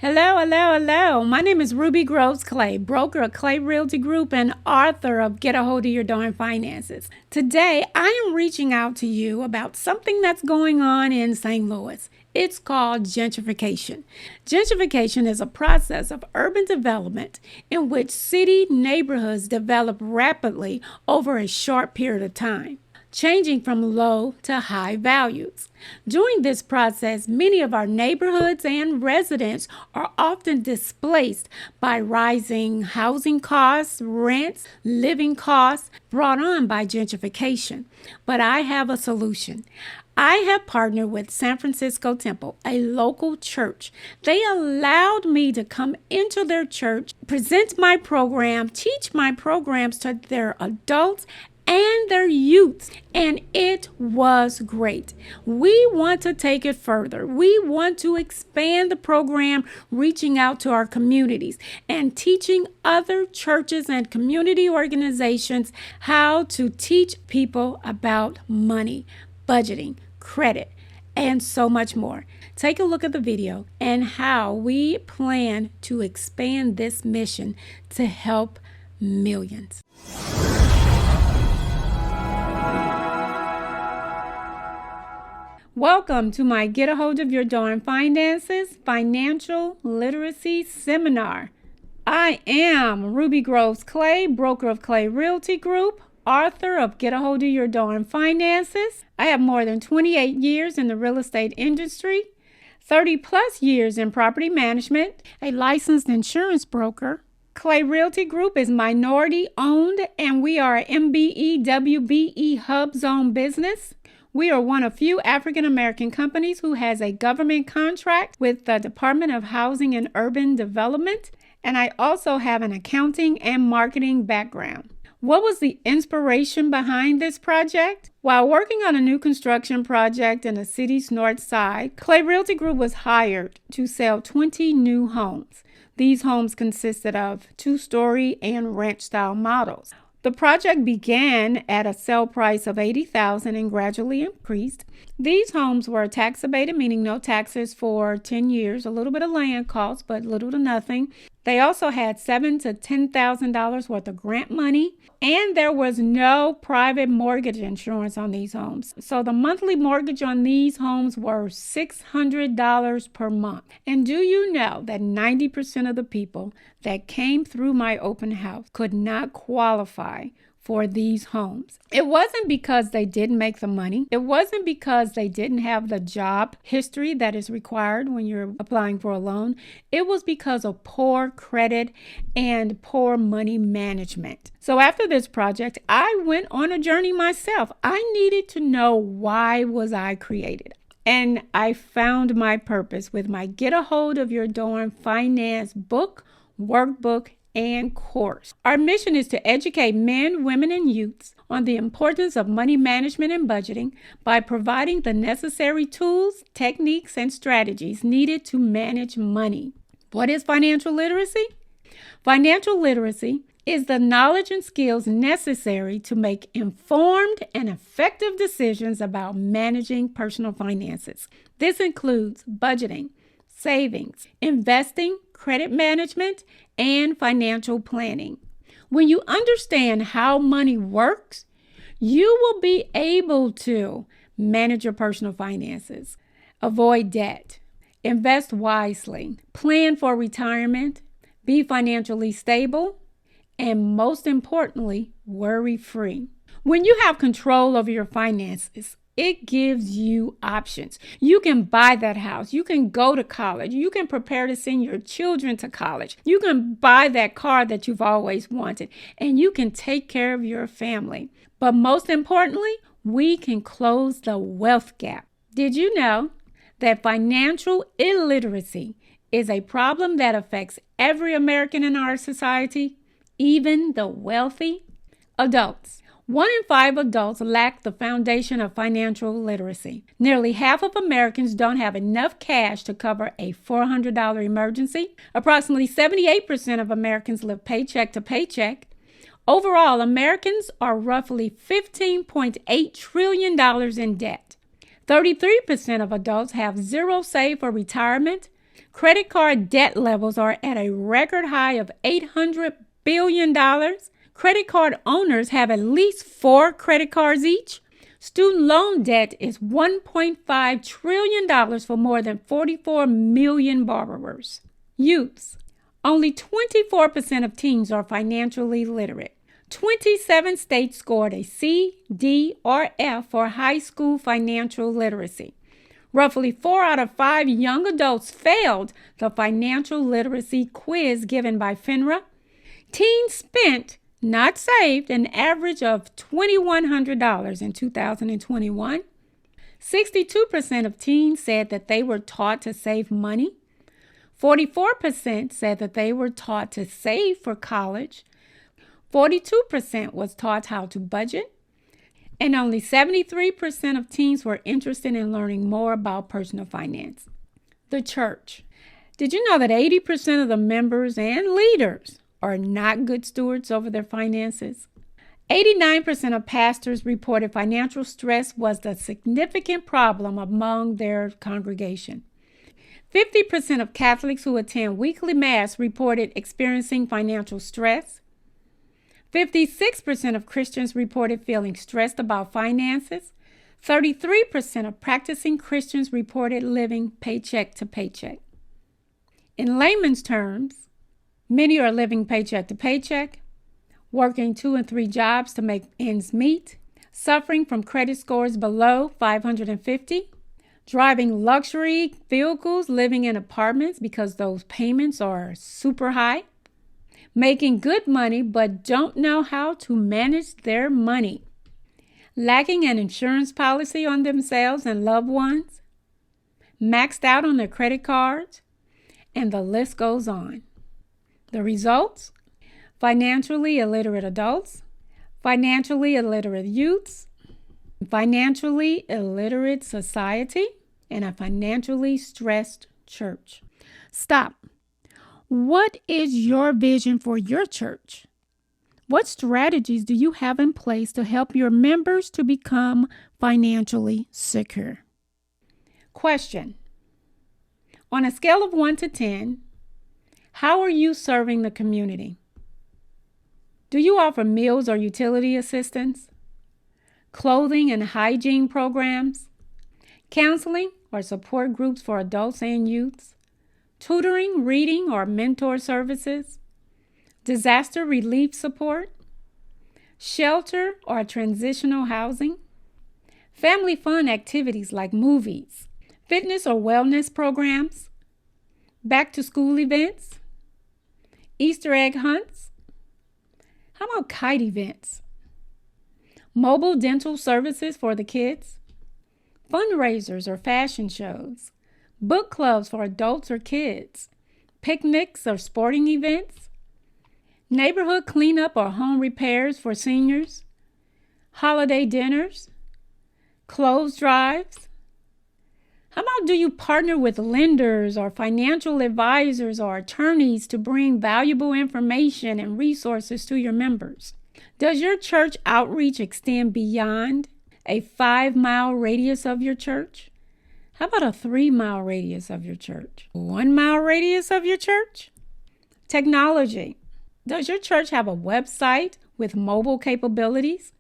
Hello, hello, hello. My name is Rubbie Groves-Clay, broker of Clay Realty Group and author of Get a Hold of Your Darn Finances. Today, I am reaching out to you about something that's going on in St. Louis. It's called gentrification. Gentrification is a process of urban development in which city neighborhoods develop rapidly over a short period of time, changing from low to high values. During this process, many of our neighborhoods and residents are often displaced by rising housing costs, rents, living costs brought on by gentrification. But I have a solution. I have partnered with San Francisco Temple, a local church. They allowed me to come into their church, present my program, teach my programs to their adults and their youths, and it was great. We want to take it further. We want to expand the program, reaching out to our communities and teaching other churches and community organizations how to teach people about money, budgeting, credit, and so much more. Take a look at the video and how we plan to expand this mission to help millions. Welcome to my Get a Hold of Your Darn Finances Financial Literacy Seminar. I am Rubbie Groves-Clay, broker of Clay Realty Group, author of Get a Hold of Your Darn Finances. I have more than 28 years in the real estate industry, 30 plus years in property management, a licensed insurance broker. Clay Realty Group is minority owned and we are an MBE WBE hub zone business. We are one of few African American companies who has a government contract with the Department of Housing and Urban Development, and I also have an accounting and marketing background. What was the inspiration behind this project? While working on a new construction project in the city's north side, Clay Realty Group was hired to sell 20 new homes. These homes consisted of two-story and ranch-style models. The project began at a sale price of $80,000 and gradually increased. These homes were tax abated, meaning no taxes for 10 years, a little bit of land cost, but little to nothing. They also had $7,000 to $10,000 worth of grant money, and there was no private mortgage insurance on these homes. So the monthly mortgage on these homes were $600 per month. And do you know that 90% of the people that came through my open house could not qualify for these homes? It wasn't because they didn't make the money. It wasn't because they didn't have the job history that is required when you're applying for a loan. It was because of poor credit and poor money management. So after this project, I went on a journey myself. I needed to know, why was I created? And I found my purpose with my Get a Hold of Your Darn Finance book, workbook, and course. Our mission is to educate men, women, and youths on the importance of money management and budgeting by providing the necessary tools, techniques, and strategies needed to manage money. What is financial literacy? Financial literacy is the knowledge and skills necessary to make informed and effective decisions about managing personal finances. This includes budgeting, savings, investing, credit management, and financial planning. When you understand how money works, you will be able to manage your personal finances, avoid debt, invest wisely, plan for retirement, be financially stable, and most importantly, worry-free. When you have control over your finances, it gives you options. You can buy that house. You can go to college. You can prepare to send your children to college. You can buy that car that you've always wanted, and you can take care of your family. But most importantly, we can close the wealth gap. Did you know that financial illiteracy is a problem that affects every American in our society, even the wealthy? Adults. 1 in 5 adults lack the foundation of financial literacy. Nearly half of Americans don't have enough cash to cover a $400 emergency. Approximately 78% of Americans live paycheck to paycheck. Overall, Americans are roughly $15.8 trillion in debt. 33% of adults have zero saved for retirement. Credit card debt levels are at a record high of $800 billion. Credit card owners have at least 4 credit cards each. Student loan debt is $1.5 trillion for more than 44 million borrowers. Youths. Only 24% of teens are financially literate. 27 states scored a C, D, or F for high school financial literacy. Roughly 4 out of 5 young adults failed the financial literacy quiz given by FINRA. Teens spent, not saved, an average of $2,100 in 2021. 62% of teens said that they were taught to save money. 44% said that they were taught to save for college. 42% was taught how to budget. And only 73% of teens were interested in learning more about personal finance. The church. Did you know that 80% of the members and leaders are not good stewards over their finances? 89% of pastors reported financial stress was the significant problem among their congregation. 50% of Catholics who attend weekly Mass reported experiencing financial stress. 56% of Christians reported feeling stressed about finances. 33% of practicing Christians reported living paycheck to paycheck. In layman's terms, many are living paycheck to paycheck, working 2 and 3 jobs to make ends meet, suffering from credit scores below 550, driving luxury vehicles, living in apartments because those payments are super high, making good money but don't know how to manage their money, lacking an insurance policy on themselves and loved ones, maxed out on their credit cards, and the list goes on. The results? Financially illiterate adults, financially illiterate youths, financially illiterate society, and a financially stressed church. Stop. What is your vision for your church? What strategies do you have in place to help your members to become financially secure? Question. On a scale of 1 to 10, how are you serving the community? Do you offer meals or utility assistance, clothing and hygiene programs, counseling or support groups for adults and youths, tutoring, reading, or mentor services, disaster relief support, shelter or transitional housing, family fun activities like movies, fitness or wellness programs, back-to-school events, Easter egg hunts? How about kite events? Mobile dental services for the kids, fundraisers or fashion shows, book clubs for adults or kids, picnics or sporting events, neighborhood cleanup or home repairs for seniors, holiday dinners, clothes drives. How about do you partner with lenders or financial advisors or attorneys to bring valuable information and resources to your members? Does your church outreach extend beyond a 5-mile radius of your church? How about a 3-mile radius of your church? 1-mile radius of your church? Technology. Does your church have a website with mobile capabilities?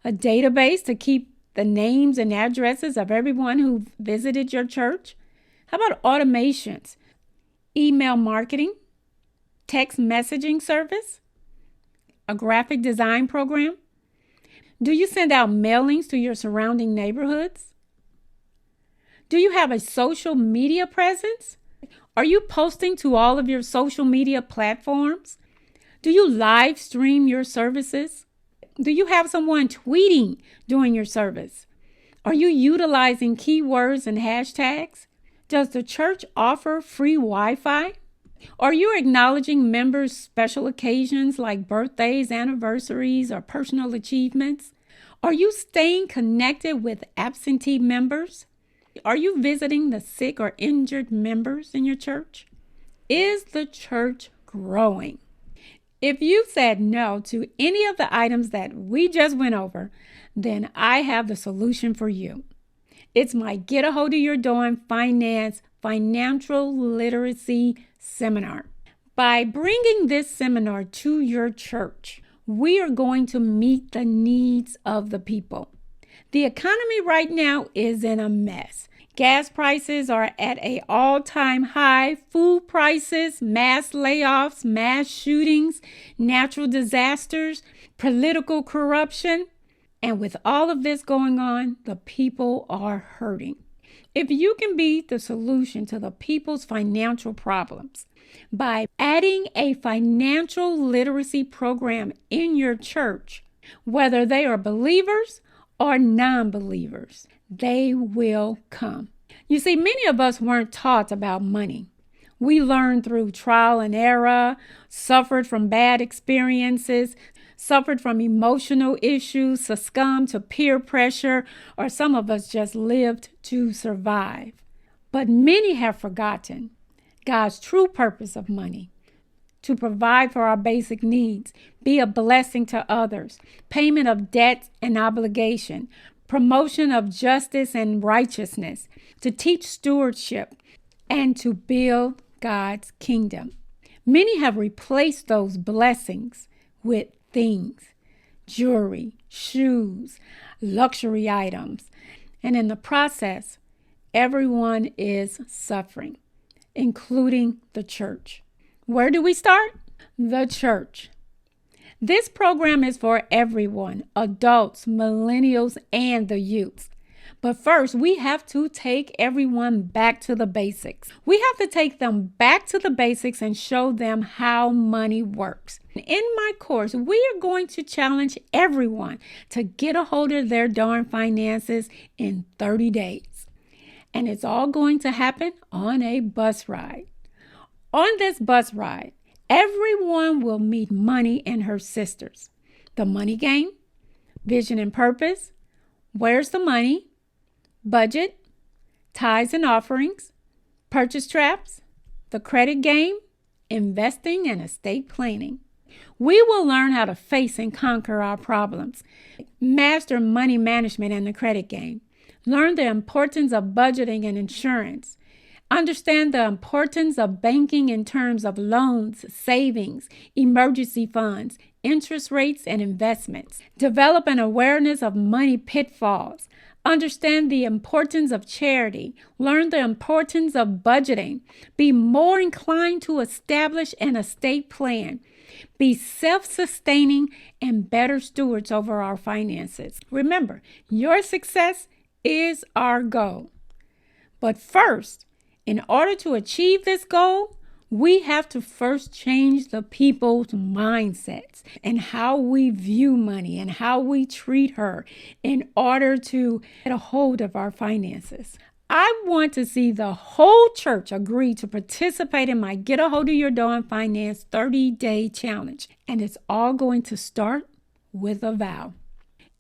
A database to keep the names and addresses of everyone who visited your church? How about automations? Email marketing? Text messaging service? A graphic design program? Do you send out mailings to your surrounding neighborhoods? Do you have a social media presence? Are you posting to all of your social media platforms? Do you live stream your services? Do you have someone tweeting during your service? Are you utilizing keywords and hashtags? Does the church offer free Wi-Fi? Are you acknowledging members' special occasions like birthdays, anniversaries, or personal achievements? Are you staying connected with absentee members? Are you visiting the sick or injured members in your church? Is the church growing? If you said no to any of the items that we just went over, then I have the solution for you. It's my Get a Hold of Your Dorm Finance Financial Literacy Seminar. By bringing this seminar to your church, we are going to meet the needs of the people. The economy right now is in a mess. Gas prices are at an all-time high. Food prices, mass layoffs, mass shootings, natural disasters, political corruption. And with all of this going on, the people are hurting. If you can be the solution to the people's financial problems by adding a financial literacy program in your church, whether they are believers or non-believers, they will come. You see, many of us weren't taught about money. We learned through trial and error, suffered from bad experiences, suffered from emotional issues, succumbed to peer pressure, or some of us just lived to survive. But many have forgotten God's true purpose of money: to provide for our basic needs, be a blessing to others, payment of debt and obligation, promotion of justice and righteousness, to teach stewardship, and to build God's kingdom. Many have replaced those blessings with things, jewelry, shoes, luxury items, and in the process, everyone is suffering, including the church. Where do we start? The church. This program is for everyone, adults, millennials, and the youths. But first, we have to take everyone back to the basics. We have to take them back to the basics and show them how money works. In my course, we are going to challenge everyone to get a hold of their darn finances in 30 days. And it's all going to happen on a bus ride. On this bus ride, everyone will meet money and her sisters. The money game, vision and purpose, where's the money, budget, tithes and offerings, purchase traps, the credit game, investing, and estate planning. We will learn how to face and conquer our problems, master money management and the credit game, learn the importance of budgeting and insurance, understand the importance of banking in terms of loans, savings, emergency funds, interest rates, and investments, develop an awareness of money pitfalls, understand the importance of charity, learn the importance of budgeting, be more inclined to establish an estate plan, be self-sustaining, and better stewards over our finances. Remember, your success is our goal. But first, in order to achieve this goal, we have to first change the people's mindsets and how we view money and how we treat her in order to get a hold of our finances. I want to see the whole church agree to participate in my Get a Hold of Your Darn Finance 30-day challenge. And it's all going to start with a vow.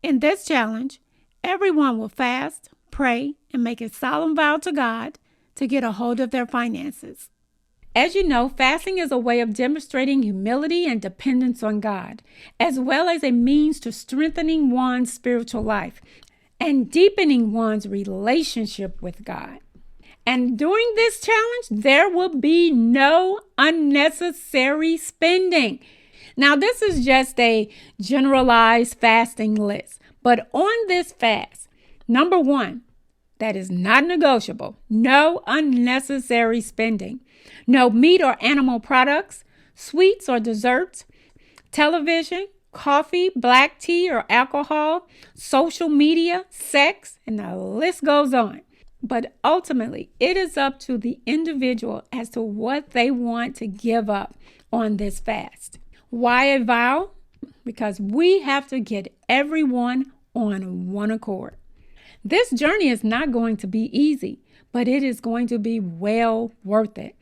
In this challenge, everyone will fast, pray, and make a solemn vow to God to get a hold of their finances. As you know, fasting is a way of demonstrating humility and dependence on God, as well as a means to strengthening one's spiritual life and deepening one's relationship with God. And during this challenge, there will be no unnecessary spending. Now, this is just a generalized fasting list, but on this fast, number one, that is not negotiable. No unnecessary spending. No meat or animal products, sweets or desserts, television, coffee, black tea or alcohol, social media, sex, and the list goes on. But ultimately, it is up to the individual as to what they want to give up on this fast. Why a vow? Because we have to get everyone on one accord. This journey is not going to be easy, but it is going to be well worth it.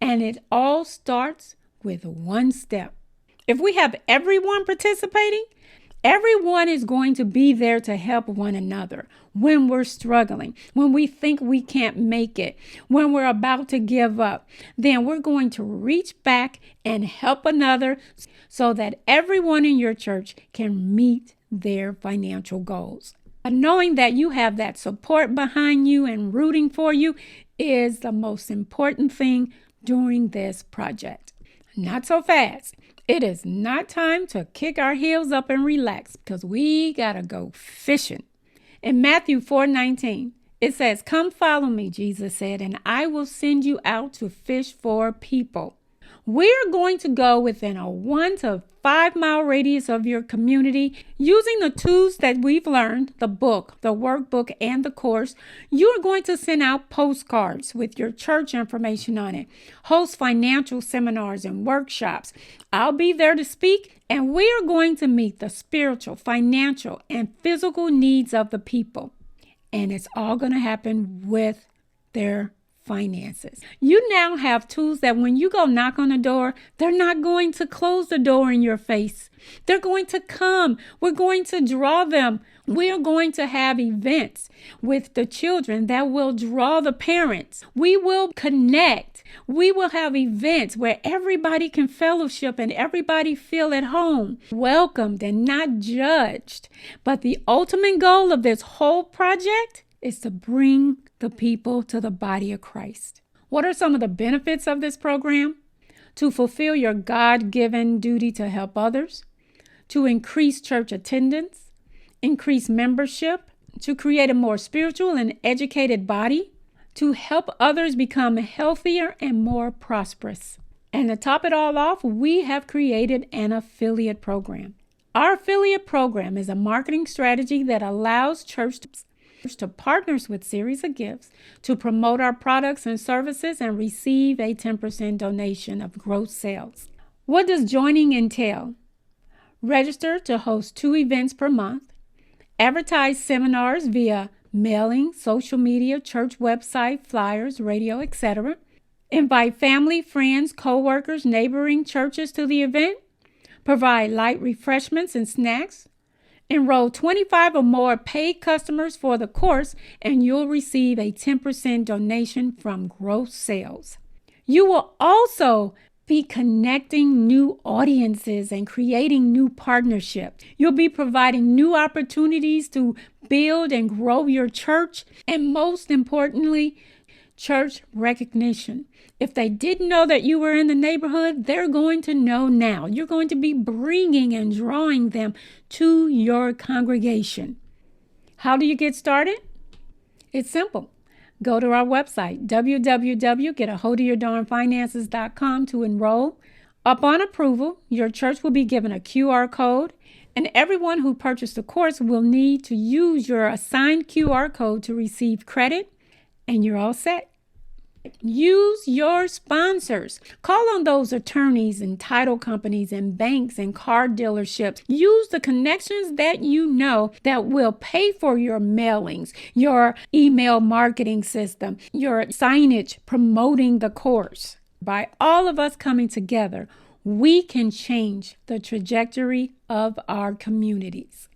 And it all starts with one step. If we have everyone participating, everyone is going to be there to help one another when we're struggling, when we think we can't make it, when we're about to give up. Then we're going to reach back and help another so that everyone in your church can meet their financial goals. Knowing that you have that support behind you and rooting for you is the most important thing during this project. Not so fast. It is not time to kick our heels up and relax because we gotta go fishing. In Matthew 4:19, it says, "Come follow me," Jesus said, "and I will send you out to fish for people." We're going to go within a 1 to 5 mile radius of your community using the tools that we've learned, the book, the workbook, and the course. You're going to send out postcards with your church information on it, host financial seminars and workshops. I'll be there to speak, and we're going to meet the spiritual, financial, and physical needs of the people. And it's all going to happen with their finances. You now have tools that when you go knock on the door, they're not going to close the door in your face. They're going to come. We're going to draw them. We are going to have events with the children that will draw the parents. We will connect. We will have events where everybody can fellowship and everybody feel at home, welcomed and not judged. But the ultimate goal of this whole project is to bring the people to the body of Christ. What are some of the benefits of this program? To fulfill your God-given duty to help others, to increase church attendance, increase membership, to create a more spiritual and educated body, to help others become healthier and more prosperous. And to top it all off, we have created an affiliate program. Our affiliate program is a marketing strategy that allows church to partners with series of gifts to promote our products and services and receive a 10% donation of gross sales. What does joining entail? Register to host 2 events per month, advertise seminars via mailing, social media, church website, flyers, radio, etc. Invite family, friends, co-workers, neighboring churches to the event. Provide light refreshments and snacks. Enroll 25 or more paid customers for the course, and you'll receive a 10% donation from gross sales. You will also be connecting new audiences and creating new partnerships. You'll be providing new opportunities to build and grow your church, and most importantly, church recognition. If they didn't know that you were in the neighborhood, they're going to know now. You're going to be bringing and drawing them to your congregation. How do you get started? It's simple. Go to our website, www.getaholdofyourdarnfinances.com, to enroll. Upon approval, your church will be given a QR code, and everyone who purchased the course will need to use your assigned QR code to receive credit, and you're all set. Use your sponsors. Call on those attorneys and title companies and banks and car dealerships. Use the connections that you know that will pay for your mailings, your email marketing system, your signage promoting the course. By all of us coming together, we can change the trajectory of our communities.